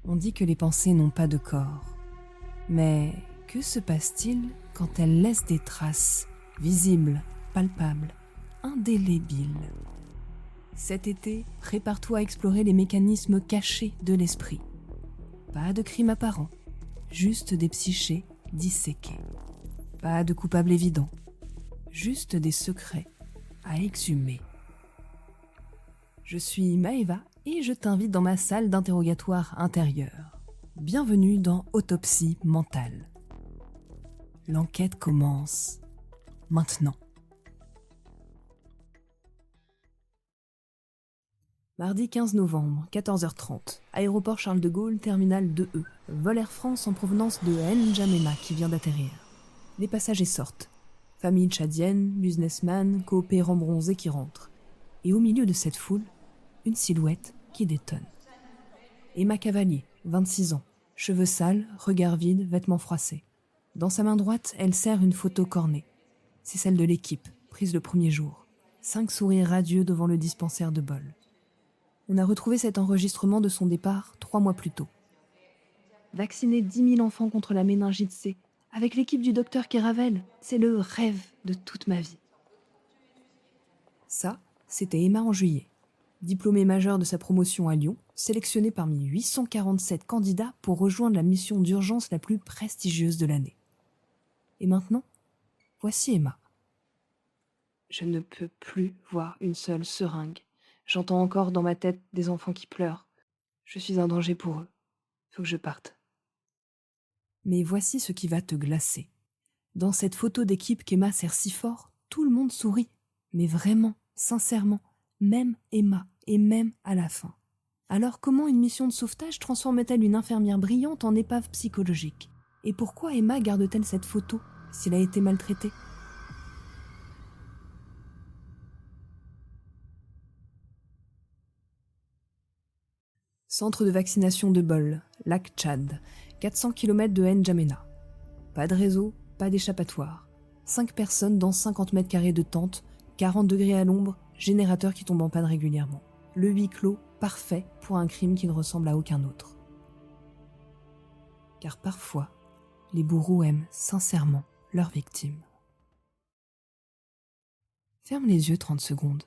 On dit que les pensées n'ont pas de corps. Mais que se passe-t-il quand elles laissent des traces visibles, palpables, indélébiles ? Cet été, prépare-toi à explorer les mécanismes cachés de l'esprit. Pas de crime apparent, juste des psychés disséqués. Pas de coupable évident, juste des secrets à exhumer. Je suis Maëva et je t'invite dans ma salle d'interrogatoire intérieure. Bienvenue dans Autopsie mentale. L'enquête commence maintenant. Mardi 15 novembre, 14h30, aéroport Charles de Gaulle, terminal 2E, vol Air France en provenance de N'Djamena qui vient d'atterrir. Les passagers sortent. Famille tchadienne, businessman, coopérants bronzés qui rentrent. Et au milieu de cette foule, une silhouette qui détonne. Emma Cavalier, 26 ans, cheveux sales, regard vide, vêtements froissés. Dans sa main droite, elle serre une photo cornée. C'est celle de l'équipe, prise le premier jour. 5 sourires radieux devant le dispensaire de bol. On a retrouvé cet enregistrement de son départ 3 mois plus tôt. Vacciner 10 000 enfants contre la méningite C, avec l'équipe du docteur Keravel, c'est le rêve de toute ma vie. Ça, c'était Emma en juillet. Diplômée majeure de sa promotion à Lyon, sélectionnée parmi 847 candidats pour rejoindre la mission d'urgence la plus prestigieuse de l'année. Et maintenant, voici Emma. Je ne peux plus voir une seule seringue. J'entends encore dans ma tête des enfants qui pleurent. Je suis un danger pour eux. Faut que je parte. Mais voici ce qui va te glacer. Dans cette photo d'équipe qu'Emma serre si fort, tout le monde sourit. Mais vraiment, sincèrement, même Emma, et même à la fin. Alors comment une mission de sauvetage transforme-t-elle une infirmière brillante en épave psychologique ? Et pourquoi Emma garde-t-elle cette photo s'il a été maltraité ? Centre de vaccination de Bol, lac Tchad, 400 km de N'Djamena. Pas de réseau, pas d'échappatoire. 5 personnes dans 50 mètres carrés de tente, 40 degrés à l'ombre, générateur qui tombe en panne régulièrement. Le huis clos parfait pour un crime qui ne ressemble à aucun autre. Car parfois, les bourreaux aiment sincèrement leurs victimes. Ferme les yeux 30 secondes.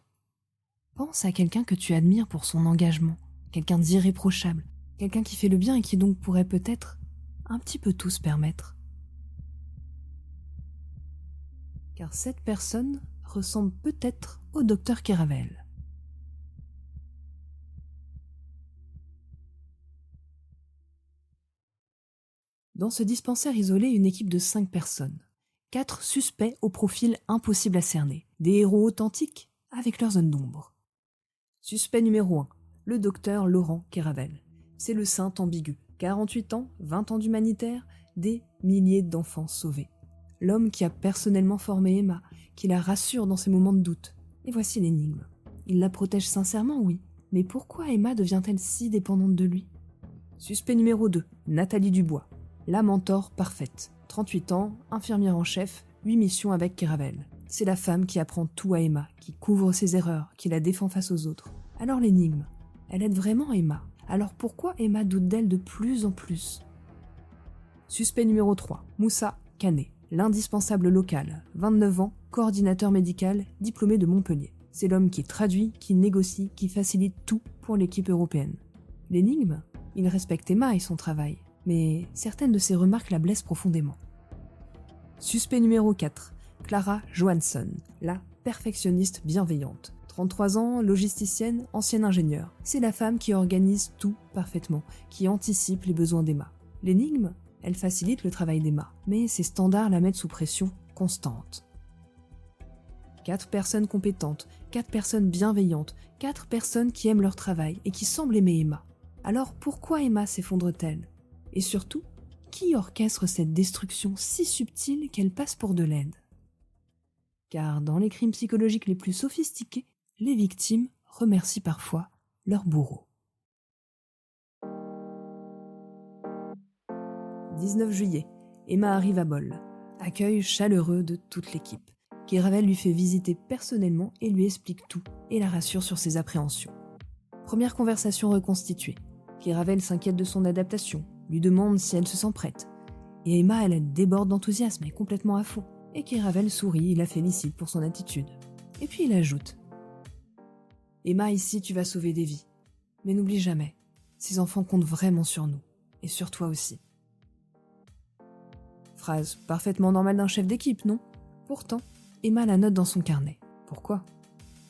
Pense à quelqu'un que tu admires pour son engagement, quelqu'un d'irréprochable, quelqu'un qui fait le bien et qui donc pourrait peut-être un petit peu tout se permettre. Car cette personne ressemble peut-être au docteur Keravel. Dans ce dispensaire isolé, une équipe de 5 personnes. 4 suspects au profil impossible à cerner. Des héros authentiques avec leur zone d'ombre. Suspect numéro 1, le docteur Laurent Keravel. C'est le saint ambigu. 48 ans, 20 ans d'humanitaire, des milliers d'enfants sauvés. L'homme qui a personnellement formé Emma, qui la rassure dans ses moments de doute. Et voici l'énigme. Il la protège sincèrement, oui. Mais pourquoi Emma devient-elle si dépendante de lui ? Suspect numéro 2, Nathalie Dubois. La mentor parfaite. 38 ans, infirmière en chef, 8 missions avec Keravel. C'est la femme qui apprend tout à Emma, qui couvre ses erreurs, qui la défend face aux autres. Alors l'énigme, elle aide vraiment Emma. Alors pourquoi Emma doute d'elle de plus en plus ? Suspect numéro 3, Moussa Kané. L'indispensable local, 29 ans, coordinateur médical, diplômé de Montpellier. C'est l'homme qui traduit, qui négocie, qui facilite tout pour l'équipe européenne. L'énigme, il respecte Emma et son travail, mais certaines de ses remarques la blessent profondément. Suspect numéro 4, Clara Johansson, la perfectionniste bienveillante. 33 ans, logisticienne, ancienne ingénieure. C'est la femme qui organise tout parfaitement, qui anticipe les besoins d'Emma. L'énigme, elle facilite le travail d'Emma, mais ses standards la mettent sous pression constante. 4 personnes compétentes, 4 personnes bienveillantes, 4 personnes qui aiment leur travail et qui semblent aimer Emma. Alors pourquoi Emma s'effondre-t-elle ? Et surtout, qui orchestre cette destruction si subtile qu'elle passe pour de l'aide ? Car dans les crimes psychologiques les plus sophistiqués, les victimes remercient parfois leurs bourreaux. 19 juillet, Emma arrive à Bol. Accueil chaleureux de toute l'équipe. Keravel lui fait visiter personnellement et lui explique tout et la rassure sur ses appréhensions. Première conversation reconstituée. Kéravel s'inquiète de son adaptation, lui demande si elle se sent prête. Et Emma, elle déborde d'enthousiasme, elle est complètement à fond. Et Kéravel sourit, il la félicite pour son attitude. Et puis il ajoute: Emma, ici tu vas sauver des vies. Mais n'oublie jamais, ces enfants comptent vraiment sur nous, et sur toi aussi. Phrase parfaitement normale d'un chef d'équipe, non? Pourtant, Emma la note dans son carnet. Pourquoi?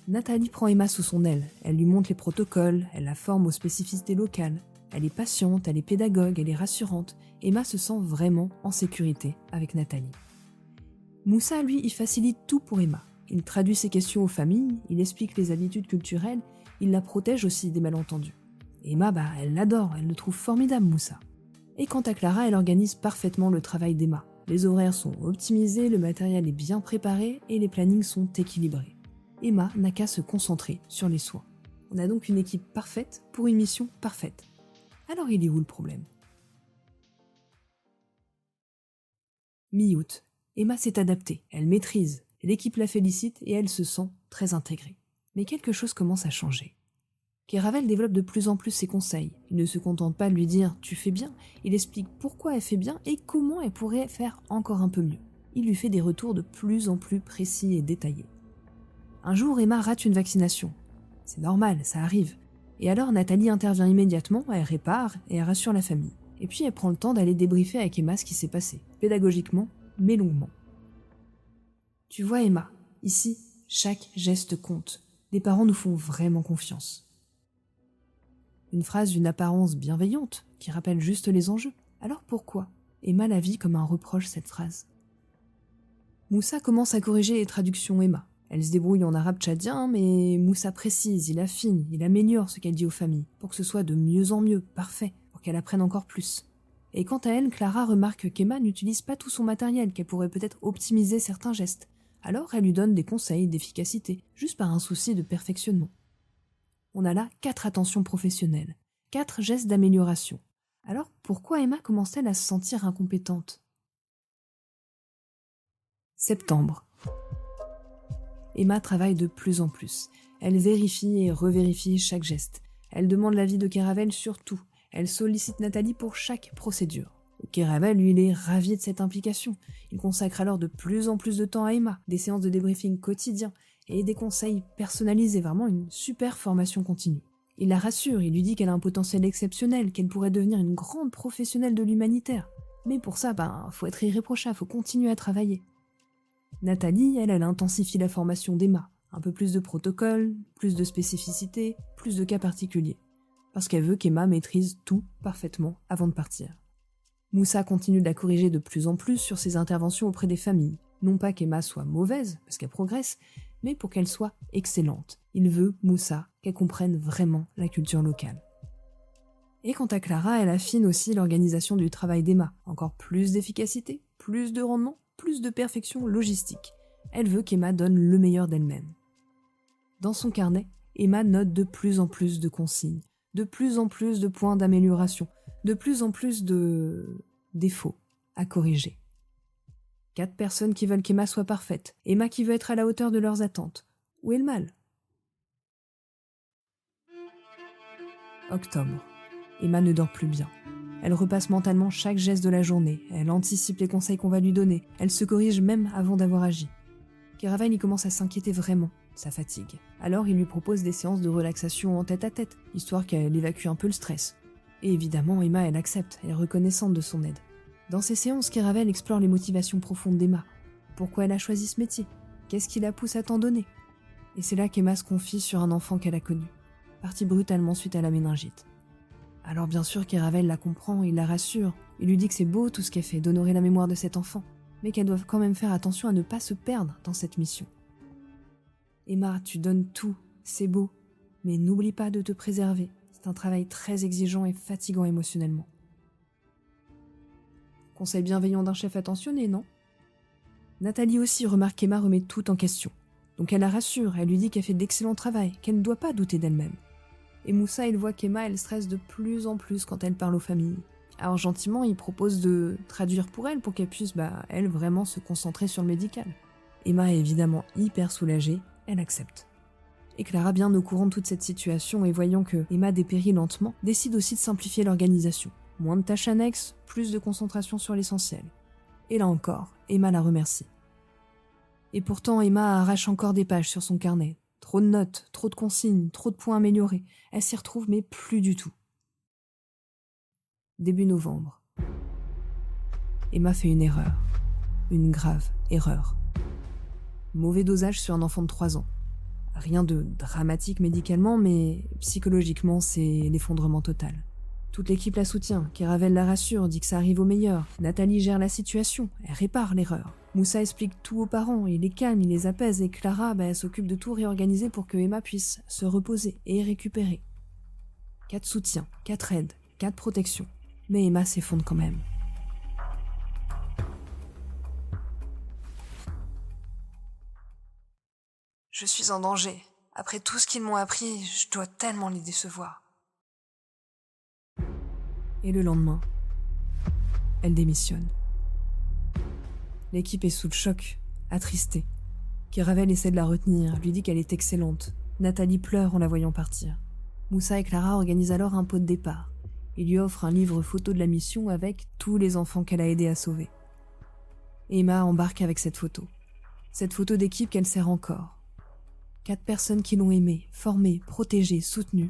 Nathalie prend Emma sous son aile, elle lui montre les protocoles, elle la forme aux spécificités locales. Elle est patiente, elle est pédagogue, elle est rassurante. Emma se sent vraiment en sécurité avec Nathalie. Moussa, lui, il facilite tout pour Emma. Il traduit ses questions aux familles, il explique les habitudes culturelles, il la protège aussi des malentendus. Emma, elle l'adore, elle le trouve formidable, Moussa. Et quant à Clara, elle organise parfaitement le travail d'Emma. Les horaires sont optimisés, le matériel est bien préparé et les plannings sont équilibrés. Emma n'a qu'à se concentrer sur les soins. On a donc une équipe parfaite pour une mission parfaite. Alors il est où le problème? Mi-août, Emma s'est adaptée, elle maîtrise, l'équipe la félicite et elle se sent très intégrée. Mais quelque chose commence à changer. Kéravel développe de plus en plus ses conseils. Il ne se contente pas de lui dire « tu fais bien », il explique pourquoi elle fait bien et comment elle pourrait faire encore un peu mieux. Il lui fait des retours de plus en plus précis et détaillés. Un jour, Emma rate une vaccination. C'est normal, ça arrive. Et alors Nathalie intervient immédiatement, elle répare et elle rassure la famille. Et puis elle prend le temps d'aller débriefer avec Emma ce qui s'est passé, pédagogiquement, mais longuement. Tu vois Emma, ici, chaque geste compte. Les parents nous font vraiment confiance. Une phrase d'une apparence bienveillante, qui rappelle juste les enjeux. Alors pourquoi Emma la vit comme un reproche cette phrase? Moussa commence à corriger les traductions Emma. Elle se débrouille en arabe tchadien, mais Moussa précise, il affine, il améliore ce qu'elle dit aux familles, pour que ce soit de mieux en mieux, parfait, pour qu'elle apprenne encore plus. Et quant à elle, Clara remarque qu'Emma n'utilise pas tout son matériel, qu'elle pourrait peut-être optimiser certains gestes. Alors elle lui donne des conseils d'efficacité, juste par un souci de perfectionnement. On a là 4 attentions professionnelles, 4 gestes d'amélioration. Alors pourquoi Emma commence-t-elle à se sentir incompétente? Septembre. Emma travaille de plus en plus. Elle vérifie et revérifie chaque geste. Elle demande l'avis de Kéravel sur tout. Elle sollicite Nathalie pour chaque procédure. Kéravel, lui, il est ravi de cette implication. Il consacre alors de plus en plus de temps à Emma, des séances de débriefing quotidiens et des conseils personnalisés, vraiment une super formation continue. Il la rassure, il lui dit qu'elle a un potentiel exceptionnel, qu'elle pourrait devenir une grande professionnelle de l'humanitaire. Mais pour ça, faut être irréprochable, faut continuer à travailler. Nathalie, elle intensifie la formation d'Emma. Un peu plus de protocoles, plus de spécificités, plus de cas particuliers. Parce qu'elle veut qu'Emma maîtrise tout parfaitement avant de partir. Moussa continue de la corriger de plus en plus sur ses interventions auprès des familles. Non pas qu'Emma soit mauvaise, parce qu'elle progresse, mais pour qu'elle soit excellente. Il veut, Moussa, qu'elle comprenne vraiment la culture locale. Et quant à Clara, elle affine aussi l'organisation du travail d'Emma. Encore plus d'efficacité, plus de rendement, plus de perfection logistique. Elle veut qu'Emma donne le meilleur d'elle-même. Dans son carnet, Emma note de plus en plus de consignes, de plus en plus de points d'amélioration, de plus en plus de défauts à corriger. 4 personnes qui veulent qu'Emma soit parfaite, Emma qui veut être à la hauteur de leurs attentes. Où est le mal? Octobre. Emma ne dort plus bien. Elle repasse mentalement chaque geste de la journée, elle anticipe les conseils qu'on va lui donner, elle se corrige même avant d'avoir agi. Kéravel y commence à s'inquiéter vraiment de sa fatigue. Alors il lui propose des séances de relaxation en tête-à-tête, histoire qu'elle évacue un peu le stress. Et évidemment, Emma, elle accepte, elle est reconnaissante de son aide. Dans ces séances, Kéravel explore les motivations profondes d'Emma. Pourquoi elle a choisi ce métier? Qu'est-ce qui la pousse à tant donner? Et c'est là qu'Emma se confie sur un enfant qu'elle a connu, parti brutalement suite à la méningite. Alors bien sûr, Kéravel la comprend, il la rassure. Il lui dit que c'est beau tout ce qu'elle fait, d'honorer la mémoire de cet enfant, mais qu'elle doit quand même faire attention à ne pas se perdre dans cette mission. Emma, tu donnes tout, c'est beau, mais n'oublie pas de te préserver. C'est un travail très exigeant et fatigant émotionnellement. Conseil bienveillant d'un chef attentionné, non? Nathalie aussi remarque qu'Emma remet tout en question. Donc elle la rassure, elle lui dit qu'elle fait d'excellent travail, qu'elle ne doit pas douter d'elle-même. Et Moussa, il voit qu'Emma, elle stresse de plus en plus quand elle parle aux familles. Alors gentiment, il propose de traduire pour elle, pour qu'elle puisse, elle, vraiment se concentrer sur le médical. Emma est évidemment hyper soulagée, elle accepte. Et Clara, bien au courant de toute cette situation et voyant que Emma dépérit lentement, décide aussi de simplifier l'organisation. Moins de tâches annexes, plus de concentration sur l'essentiel. Et là encore, Emma la remercie. Et pourtant, Emma arrache encore des pages sur son carnet. Trop de notes, trop de consignes, trop de points améliorés. Elle s'y retrouve, mais plus du tout. Début novembre. Emma fait une erreur. Une grave erreur. Mauvais dosage sur un enfant de 3 ans. Rien de dramatique médicalement, mais psychologiquement, c'est l'effondrement total. Toute l'équipe la soutient, Keravel la rassure, dit que ça arrive au meilleur. Nathalie gère la situation, elle répare l'erreur. Moussa explique tout aux parents, il les calme, il les apaise, et Clara elle s'occupe de tout réorganiser pour que Emma puisse se reposer et récupérer. 4 soutiens, 4 aides, 4 protections. Mais Emma s'effondre quand même. Je suis en danger. Après tout ce qu'ils m'ont appris, je dois tellement les décevoir. Et le lendemain, elle démissionne. L'équipe est sous le choc, attristée. Keravel essaie de la retenir, lui dit qu'elle est excellente. Nathalie pleure en la voyant partir. Moussa et Clara organisent alors un pot de départ. Ils lui offrent un livre photo de la mission avec tous les enfants qu'elle a aidés à sauver. Emma embarque avec cette photo. Cette photo d'équipe qu'elle sert encore. 4 personnes qui l'ont aimée, formée, protégée, soutenue.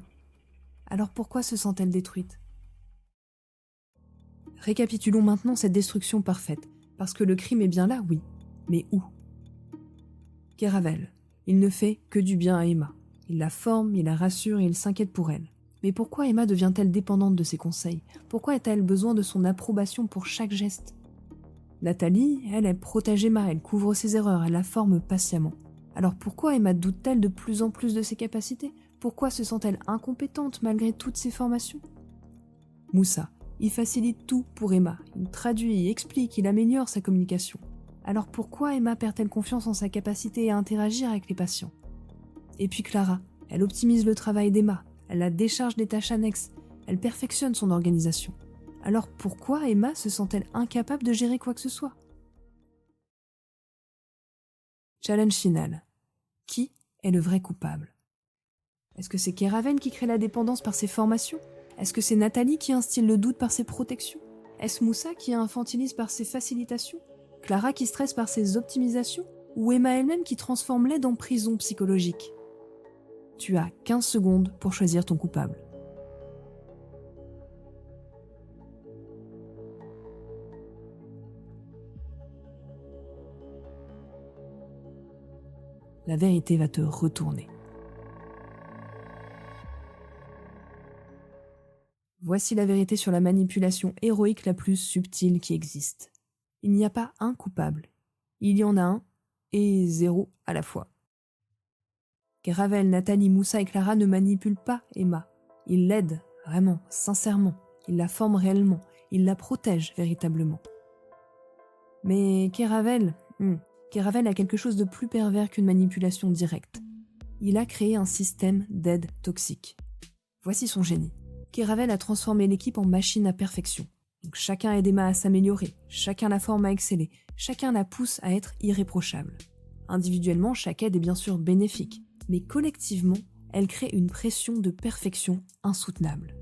Alors pourquoi se sent-elle détruite ? Récapitulons maintenant cette destruction parfaite, parce que le crime est bien là, oui, mais où ? Keravel, il ne fait que du bien à Emma. Il la forme, il la rassure et il s'inquiète pour elle. Mais pourquoi Emma devient-elle dépendante de ses conseils ? Pourquoi a-t-elle besoin de son approbation pour chaque geste ? Nathalie, elle protège Emma, elle couvre ses erreurs, elle la forme patiemment. Alors pourquoi Emma doute-t-elle de plus en plus de ses capacités ? Pourquoi se sent-elle incompétente malgré toutes ses formations ? Moussa, il facilite tout pour Emma. Il traduit, il explique, il améliore sa communication. Alors pourquoi Emma perd-elle confiance en sa capacité à interagir avec les patients ? Et puis Clara, elle optimise le travail d'Emma, elle la décharge des tâches annexes, elle perfectionne son organisation. Alors pourquoi Emma se sent-elle incapable de gérer quoi que ce soit ? Challenge final. Qui est le vrai coupable ? Est-ce que c'est Keravel qui crée la dépendance par ses formations ? Est-ce que c'est Nathalie qui instille le doute par ses protections ? Est-ce Moussa qui infantilise par ses facilitations ? Clara qui stresse par ses optimisations ? Ou Emma elle-même qui transforme l'aide en prison psychologique ? Tu as 15 secondes pour choisir ton coupable. La vérité va te retourner. Voici la vérité sur la manipulation héroïque la plus subtile qui existe. Il n'y a pas un coupable. Il y en a un et 0 à la fois. Keravel, Nathalie, Moussa et Clara ne manipulent pas Emma. Ils l'aident, vraiment, sincèrement. Ils la forment réellement. Ils la protègent véritablement. Mais Keravel a quelque chose de plus pervers qu'une manipulation directe. Il a créé un système d'aide toxique. Voici son génie. Keravel a transformé l'équipe en machine à perfection. Donc chacun aide Emma à s'améliorer, chacun la forme à exceller, chacun la pousse à être irréprochable. Individuellement, chaque aide est bien sûr bénéfique, mais collectivement, elle crée une pression de perfection insoutenable.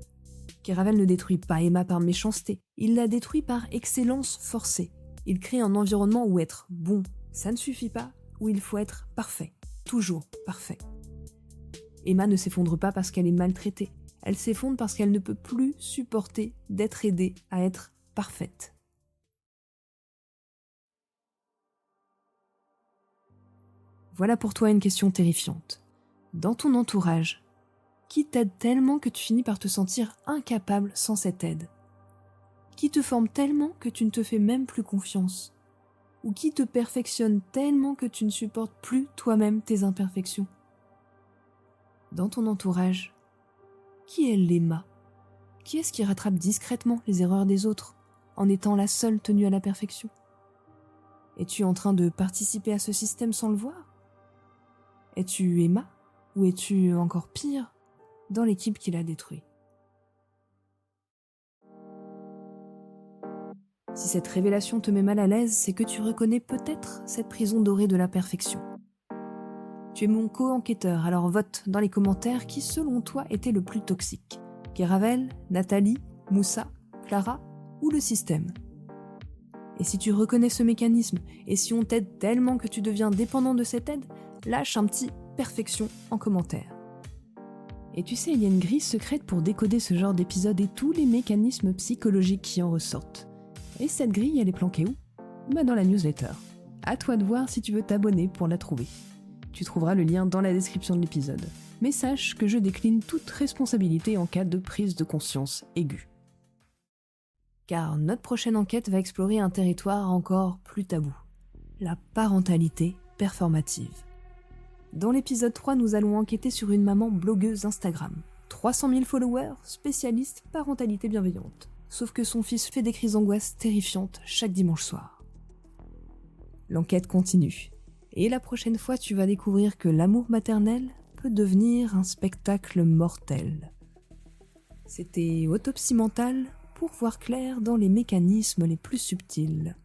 Keravel ne détruit pas Emma par méchanceté, il la détruit par excellence forcée. Il crée un environnement où être bon, ça ne suffit pas, où il faut être parfait, toujours parfait. Emma ne s'effondre pas parce qu'elle est maltraitée, elle s'effondre parce qu'elle ne peut plus supporter d'être aidée à être parfaite. Voilà pour toi une question terrifiante. Dans ton entourage, qui t'aide tellement que tu finis par te sentir incapable sans cette aide ? Qui te forme tellement que tu ne te fais même plus confiance ? Ou qui te perfectionne tellement que tu ne supportes plus toi-même tes imperfections ? Dans ton entourage, qui est l'Emma ? Qui est-ce qui rattrape discrètement les erreurs des autres, en étant la seule tenue à la perfection ? Es-tu en train de participer à ce système sans le voir ? Es-tu Emma ? Ou es-tu, encore pire, dans l'équipe qui l'a détruit ? Si cette révélation te met mal à l'aise, c'est que tu reconnais peut-être cette prison dorée de la perfection. Tu es mon co-enquêteur, alors vote dans les commentaires qui selon toi était le plus toxique. Kéravel, Nathalie, Moussa, Clara ou le système. Et si tu reconnais ce mécanisme, et si on t'aide tellement que tu deviens dépendant de cette aide, lâche un petit « perfection » en commentaire. Et tu sais, il y a une grille secrète pour décoder ce genre d'épisode et tous les mécanismes psychologiques qui en ressortent. Et cette grille, elle est planquée où ? Dans la newsletter. À toi de voir si tu veux t'abonner pour la trouver. Tu trouveras le lien dans la description de l'épisode. Mais sache que je décline toute responsabilité en cas de prise de conscience aiguë. Car notre prochaine enquête va explorer un territoire encore plus tabou. La parentalité performative. Dans l'épisode 3, nous allons enquêter sur une maman blogueuse Instagram. 300 000 followers, spécialiste parentalité bienveillante. Sauf que son fils fait des crises d'angoisse terrifiantes chaque dimanche soir. L'enquête continue. Et la prochaine fois, tu vas découvrir que l'amour maternel peut devenir un spectacle mortel. C'était Autopsie mentale pour voir clair dans les mécanismes les plus subtils.